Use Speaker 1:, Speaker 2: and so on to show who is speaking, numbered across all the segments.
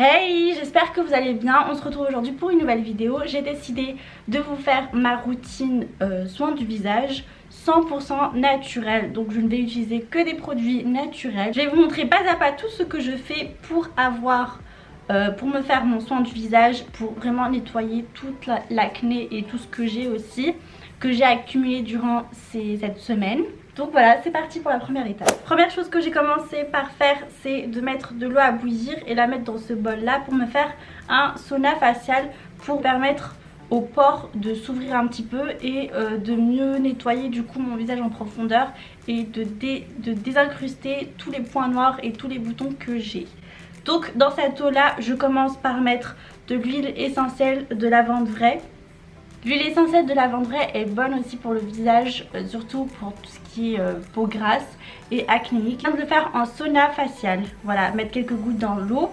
Speaker 1: Hey, j'espère que vous allez bien. On se retrouve aujourd'hui pour une nouvelle vidéo. J'ai décidé de vous faire ma routine soin du visage 100% naturel. Donc je ne vais utiliser que des produits naturels. Je vais vous montrer pas à pas tout ce que je fais pour me faire mon soin du visage, pour vraiment nettoyer toute l'acné et tout ce que j'ai aussi, que j'ai accumulé durant cette semaine. Donc voilà, c'est parti pour la première étape. Première chose que j'ai commencé par faire, c'est de mettre de l'eau à bouillir et la mettre dans ce bol là pour me faire un sauna facial, pour permettre aux pores de s'ouvrir un petit peu et de mieux nettoyer du coup mon visage en profondeur et de désincruster tous les points noirs et tous les boutons que j'ai. Donc dans cette eau là, je commence par mettre de l'huile essentielle de lavande vraie. L'huile essentielle de lavande vraie est bonne aussi pour le visage, surtout pour tout ce qui est peau grasse et acnéique. Je viens de le faire en sauna facial. Voilà, mettre quelques gouttes dans l'eau.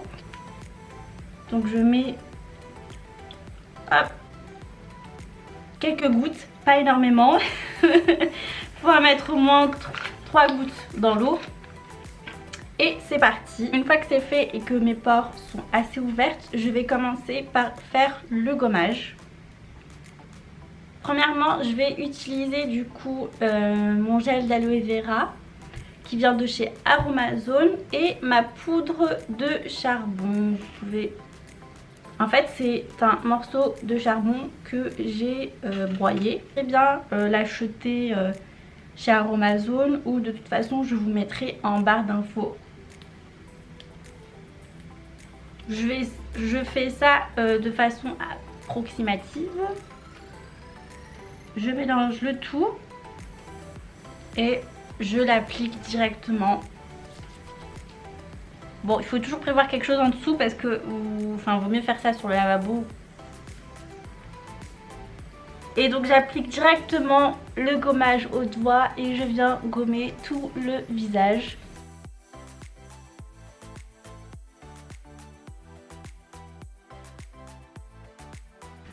Speaker 1: Donc je mets quelques gouttes, pas énormément. Il faut en mettre au moins 3 gouttes dans l'eau. Et c'est parti. Une fois que c'est fait et que mes pores sont assez ouvertes, je vais commencer par faire le gommage. Premièrement, je vais utiliser du coup mon gel d'aloe vera qui vient de chez Aromazone et ma poudre de charbon. En fait, c'est un morceau de charbon que j'ai broyé. Très bien l'acheter chez Aromazone, ou de toute façon je vous mettrai en barre d'infos. Je fais ça de façon approximative. Je mélange le tout et je l'applique directement. Bon, il faut toujours prévoir quelque chose en dessous parce que, vaut mieux faire ça sur le lavabo. Et donc j'applique directement le gommage au doigt et je viens gommer tout le visage.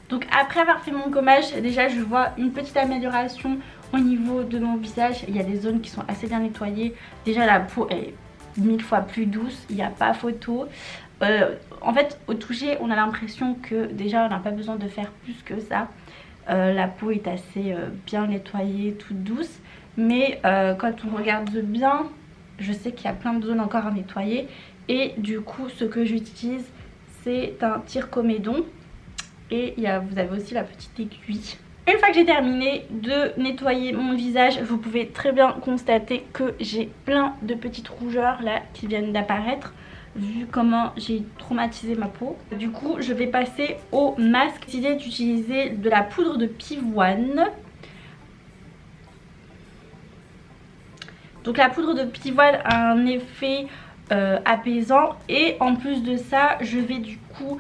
Speaker 1: Donc après avoir fait mon gommage, déjà je vois une petite amélioration au niveau de mon visage. Il y a des zones qui sont assez bien nettoyées. Déjà la peau est 1000 fois plus douce, il n'y a pas photo. En fait au toucher on a l'impression que déjà on n'a pas besoin de faire plus que ça. La peau est assez bien nettoyée, toute douce. Mais quand on regarde bien, je sais qu'il y a plein de zones encore à nettoyer. Et du coup ce que j'utilise, c'est un tire-comédon. Et vous avez aussi la petite aiguille. Une fois que j'ai terminé de nettoyer mon visage, vous pouvez très bien constater que j'ai plein de petites rougeurs là qui viennent d'apparaître, vu comment j'ai traumatisé ma peau. Du coup je vais passer au masque. J'ai décidé d'utiliser de la poudre de pivoine. Donc la poudre de pivoine a un effet apaisant, et en plus de ça je vais du coup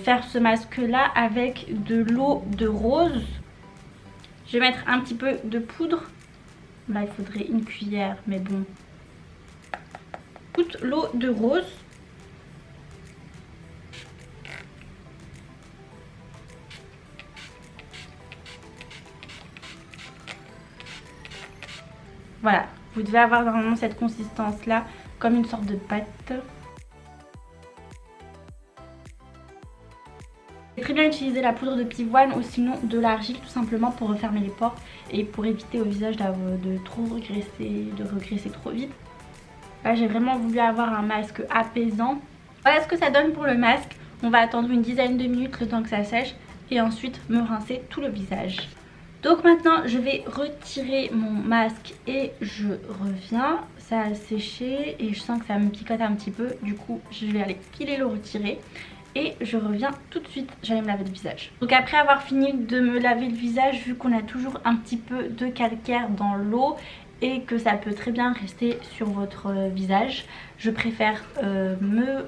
Speaker 1: faire ce masque là avec de l'eau de rose. Je vais mettre un petit peu de poudre. Là il faudrait une cuillère, mais bon. Toute l'eau de rose. Voilà, vous devez avoir normalement cette consistance là, comme une sorte de pâte. Très bien utiliser la poudre de pivoine ou sinon de l'argile, tout simplement pour refermer les pores et pour éviter au visage de trop regresser trop vite. Là j'ai vraiment voulu avoir un masque apaisant. Voilà ce que ça donne pour le masque. On va attendre une dizaine de minutes le temps que ça sèche et ensuite me rincer tout le visage. Donc maintenant je vais retirer mon masque et je reviens. Ça a séché et je sens que ça me picote un petit peu. Du coup je vais aller piler le retirer. Et je reviens tout de suite, j'allais me laver le visage. Donc après avoir fini de me laver le visage, vu qu'on a toujours un petit peu de calcaire dans l'eau et que ça peut très bien rester sur votre visage, je préfère me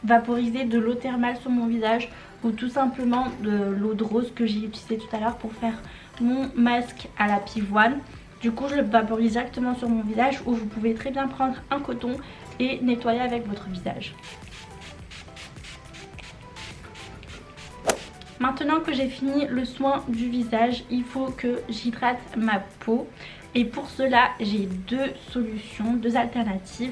Speaker 1: vaporiser de l'eau thermale sur mon visage, ou tout simplement de l'eau de rose que j'ai utilisée tout à l'heure pour faire mon masque à la pivoine. Du coup je le vaporise directement sur mon visage, ou vous pouvez très bien prendre un coton et nettoyer avec votre visage. Maintenant que j'ai fini le soin du visage, il faut que j'hydrate ma peau. Et pour cela, j'ai deux solutions, deux alternatives.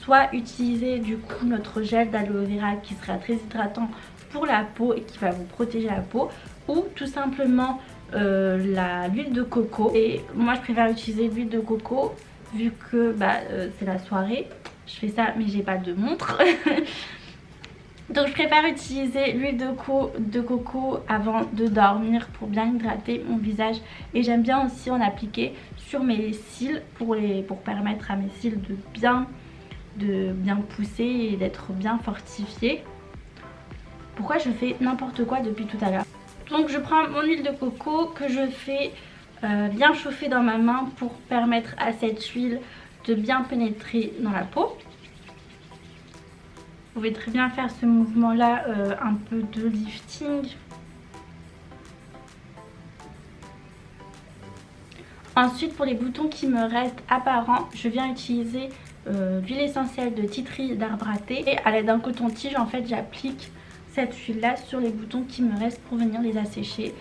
Speaker 1: soit utiliser du coup notre gel d'aloe vera qui sera très hydratant pour la peau et qui va vous protéger la peau, ou tout simplement l'huile de coco. Et moi je préfère utiliser l'huile de coco vu que c'est la soirée. Je fais ça mais j'ai pas de montre. Donc je préfère utiliser l'huile de coco avant de dormir pour bien hydrater mon visage. Et j'aime bien aussi en appliquer sur mes cils pour permettre à mes cils de bien pousser et d'être bien fortifiés. Pourquoi je fais n'importe quoi depuis tout à l'heure? Donc je prends mon huile de coco que je fais bien chauffer dans ma main pour permettre à cette huile de bien pénétrer dans la peau. Vous pouvez très bien faire ce mouvement là, un peu de lifting. Ensuite pour les boutons qui me restent apparents, je viens utiliser l'huile essentielle de tea tree d'arbre à thé. Et à l'aide d'un coton-tige en fait j'applique cette huile là sur les boutons qui me restent pour venir les assécher.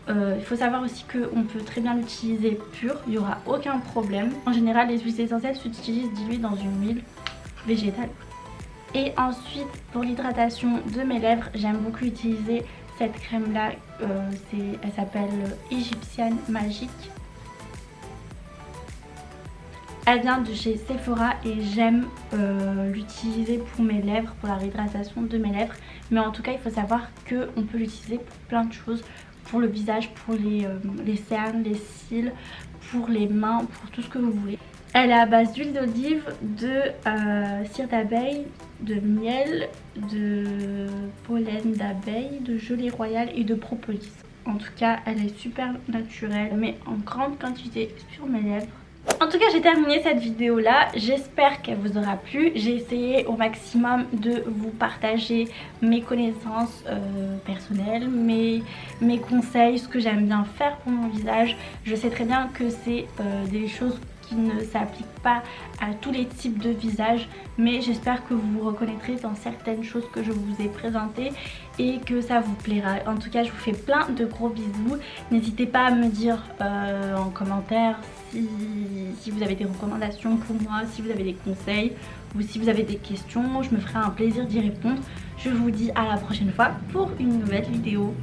Speaker 1: Il faut savoir aussi qu'on peut très bien l'utiliser pur, il n'y aura aucun problème. En général les huiles essentielles s'utilisent diluées dans une huile végétale. Et ensuite pour l'hydratation de mes lèvres, j'aime beaucoup utiliser cette crème là, elle s'appelle Egyptian Magic. Elle vient de chez Sephora et j'aime l'utiliser pour mes lèvres, pour la réhydratation de mes lèvres. Mais en tout cas il faut savoir qu'on peut l'utiliser pour plein de choses. Pour le visage, pour les cernes, les cils, pour les mains, pour tout ce que vous voulez. Elle est à base d'huile d'olive, de cire d'abeille, de miel, de pollen d'abeille, de gelée royale et de propolis. En tout cas elle est super naturelle mais en grande quantité sur mes lèvres. En tout cas j'ai terminé cette vidéo là, j'espère qu'elle vous aura plu. J'ai essayé au maximum de vous partager mes connaissances personnelles, mes conseils, ce que j'aime bien faire pour mon visage. Je sais très bien que c'est des choses qui ne s'appliquent pas à tous les types de visages, mais j'espère que vous vous reconnaîtrez dans certaines choses que je vous ai présentées et que ça vous plaira. En tout cas je vous fais plein de gros bisous. N'hésitez pas à me dire en commentaire si vous avez des recommandations pour moi, si vous avez des conseils ou si vous avez des questions. Je me ferai un plaisir d'y répondre. Je vous dis à la prochaine fois pour une nouvelle vidéo.